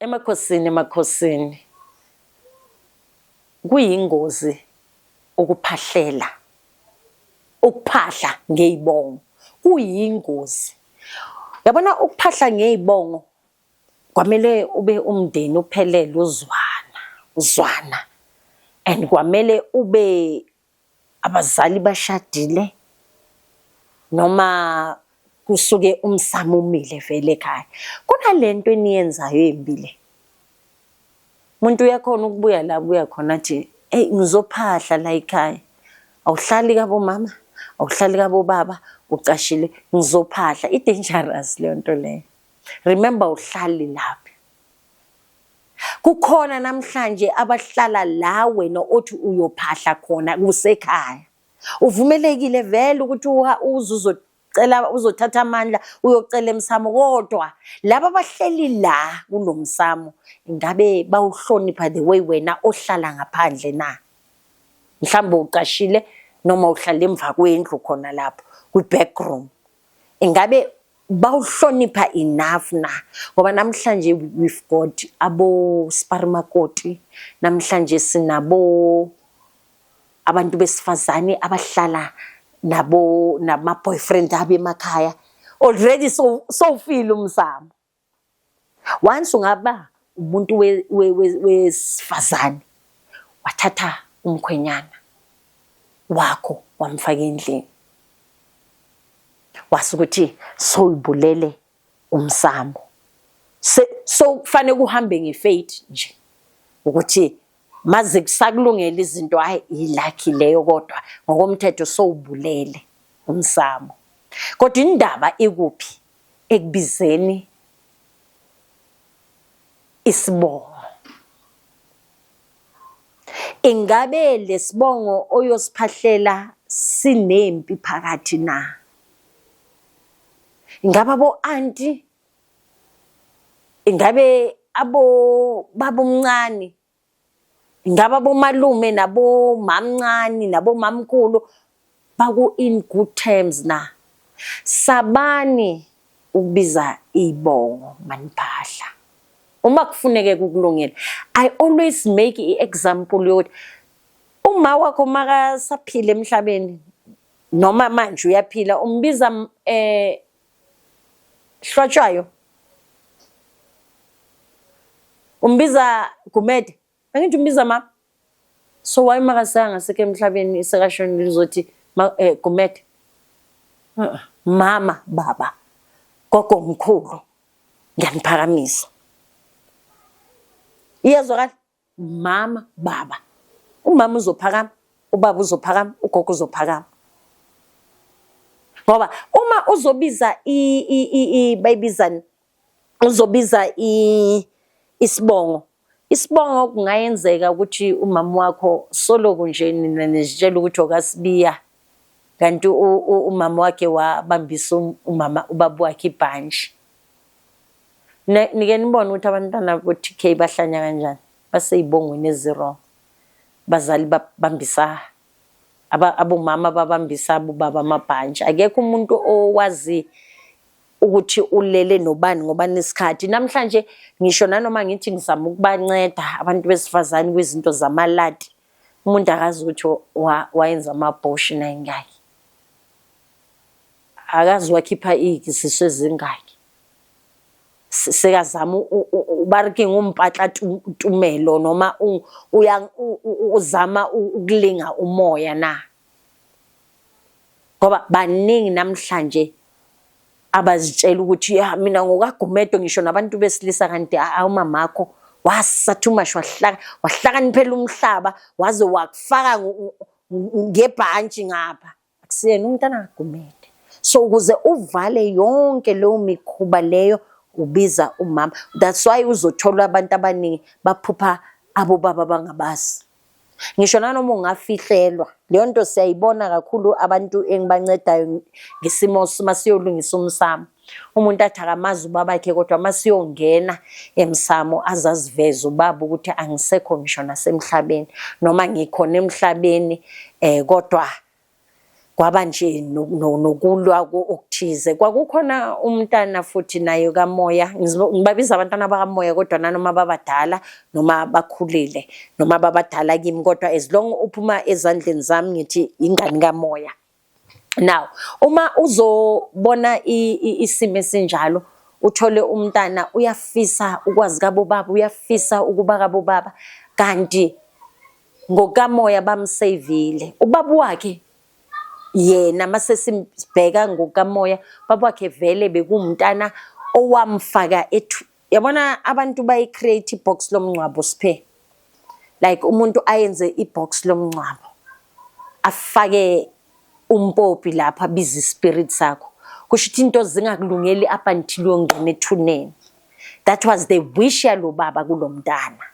Emakhosini kuyingozi ukuphahlela, ukuphahla ngezibongo kuyingozi. Yabona ukuphahla ngezibongo kwamele ube umndeni uphelele uzwana and kwamele ube abazali bashadile noma kusuke umsamo umile vele ekhaya. Kunalento eniyenzayo embile. Umuntu uyakhona ukubuya la buya khona athi ngizophahla la ekhaya. Awuhlali kabo mama, awuhlali kabo baba, ucashile ngizophahla. I-dangerous leyo nto leyo. Remember uhlali lapha. Kukhona namhlanje abahlala la wena othi uyophahla khona kusekhaya. Uvumelekile vele ukuthi uzothatha amandla uyocela emsamo, kodwa laba abahleli la kulomsamo ingabe bawuhlonipha the way wena ohlala ngaphandle na? Mhlawumbe uqashile noma uhlala emva kwendlu khona lapho kwi-backroom. Ingabe bawuhlonipha enough na? Ngoba namhlanje we've got abo sparmakoti, namhlanje sinabo abantu besifazane abahlala nabo nama-boyfriend abo emakhaya. Already so feel umsamo. Once ungaba umuntu wesifazane wathatha umkhwenyana wakho wamfaka endlini, wazi ukuthi sowubulele umsamo. So kufanele kuhambe ngefaith nje ukuthi maze kusakulungela izinto, hayi ilakhi leyo, kodwa ngokomthetho sowubulele umsamo. Kodwa indaba ikuphi? Ekubizeni isibongo. Ingabe lesibongo oyosiphahlela sinempi phakathi na? Ingabe abo auntie, ingabe abo babomncane, ingabe abomalume nabo mamncane nabo mamkhulu baku in good terms na? Sabani ukubiza ibongo maniphahla uma kufuneke kukulungela. I always make i-example yokuthi uma wakho makasaphila emhlabeni noma manje uyaphila, umbiza Hlotshwayo, umbiza Gumede, angithi umbiza mama. So why makasanga seke emhlabeni isekashoni lizothi Gumede? Mama, baba, gogo mkhulu, ngiyaniphakamisa. Iyazwakala? Mama, baba. Umama uzophakama, ubaba uzophakama, ugogo uzophakama. Ngoba uma uzobiza bayibizani, uzobiza isibongo kungayenzeka ukuthi umama wakho soloku nje nina nizitshela ukuthi okasibiya, kanti umama wakhe wabambisa ubaba wakhe ibhanji. Nike nibone ukuthi abantwana bo-TK bahlanya kanjani, baseyibongweni eziro. Bazali babambisa abomama babambisa abobaba amabhanji. Akekho umuntu owazi ukuthi ulele nobani ngoba nesikhathi. Namhlanje ngisho nanoma ngithi ngizama ukubanceda abantu besifazane kwizinto zamaladi, umuntu akazi ukuthi wayenza ama-abortion ayingaki, akazi wakhipha izisu ezingaki, sekazama ubarking umpatla tumelo noma uzama ukulinga umoya na? Ngoba baningi namhlanje abazitshela ukuthi ya mina ngokaGumedo ngisho nabantu besilisa, kanti umamakho wasathumasha wahlakaniphela umhlaba waze wakufaka ngebhanji ngapha. Akusiyena umntana kaGumede. So ukuze uvale yonke leyo mikhuba leyo ubiza umama. That's why uzothola abantu abaningi baphupha abobaba bangabazi. Ngisho nanoma ungafihlelwa, leyo nto siyayibona kakhulu abantu engibancedayo ngesimo masiyolungisa umsamo. Umuntu athi akamazi ubaba wakhe, kodwa masiyongena emsamo azaziveza ubaba ukuthi angisekho ngisho nasemhlabeni noma ngikhona emhlabeni, kodwa kwaba nje nokulwa okuthize. Kwakukhona umntana futhi naye kaMoya, ngibabiza abantwana bakaMoya kodwa nanoma babadala noma bakhulile noma babadala kimi, kodwa as long uphuma ezandleni zami ngithi ingane kaMoya. Now uma uzobona isimo esinjalo, uthole umntana uyafisa ukwazi kabo baba, uyafisa ukuba kabo baba, kanti ngokaMoya bamsavile ubaba wakhe. Yena mase sibheka ngokaMoya, baba wakhe vele bekumntana owamfaka yabona abantu bayi-create ibox lomncwabo Siphe, like umuntu ayenze ibox lomncwabo afake umpopi lapha abiza ispirit sakho, kusho ukuthi into zingakulungeli up until uyongena ethuneni. That was the wish yalo baba kulomntana.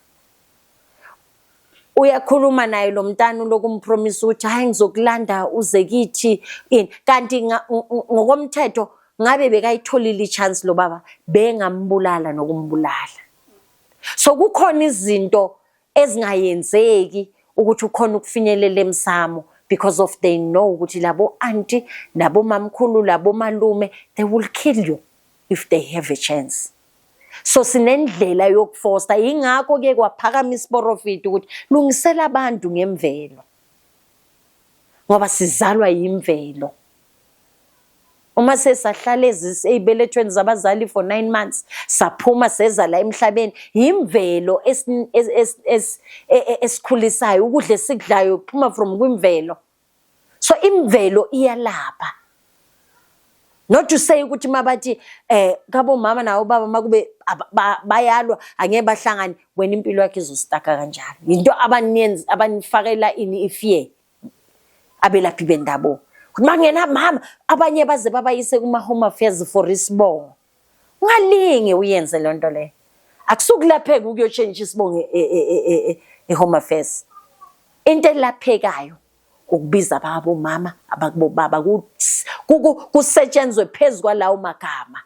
Uyakhuluma naye lo mntana lokumpromise ukuthi hayi ngizokulanda uze kithi ini, kanti ngokomthetho ngabe bekayitholile ichance lo baba bengambulala nokumbulala. So kukhona izinto ezingayenzeki ukuthi ukhona ukufinyelela emsamo, because of they know ukuthi labo auntie nabo mamkhulu labo malume they will kill you if they have a chance. So sinendlela yokufosta, ingakho ke kwaphakama isiprofiti ukuthi lungisela abantu ngemvelo, ngoba sizalwa yimvelo. Uma sesahlala ezibelethweni zabazali for 9 months saphuma seza la emhlabeni, imvelo esikhulisayo, ukudla esikudlayo kuphuma from kwimvelo. So imvelo iyalapha. Not to say ukuthi mabathi kabo mama nawo baba makube bayalwa angeke bahlangane, wena impilo yakhe izostaka kanjalo. Into abanifakela ini ifear abelaphi bendabo. Mangena mama abanye baze babayise kuma home affairs for isibongo. Ungalinge uyenze le nto le. Akusukulapheka ukuyotshentsha isibongo home affairs. Into elaphekayo ukubiza babo mama abakubo baba kusetshenzwe phezulu lawo magama,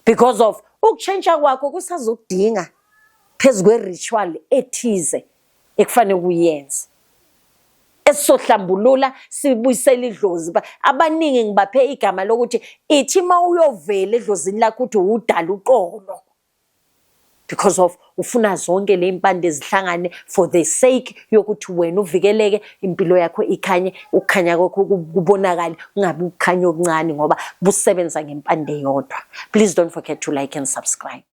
because of ukutshentsha kwakho kusazodinga phezulu kwe-ritual ethize ekufanele uyenze, esizohlambulula sibuyisela idlozi. Abaningi ngibaphe igama lokuthi ithi ma uyovela edlozini lakho uthi udala uqolo, because of ufuna zonke le impande ezihlangane for the sake yokuthi wena uvikeleke, impilo yakho ikhanye, ukukhanya kwakho kubonakala, ungabi ukukhanya okuncane ngoba busebenza ngempande yodwa. Please don't forget to like and subscribe.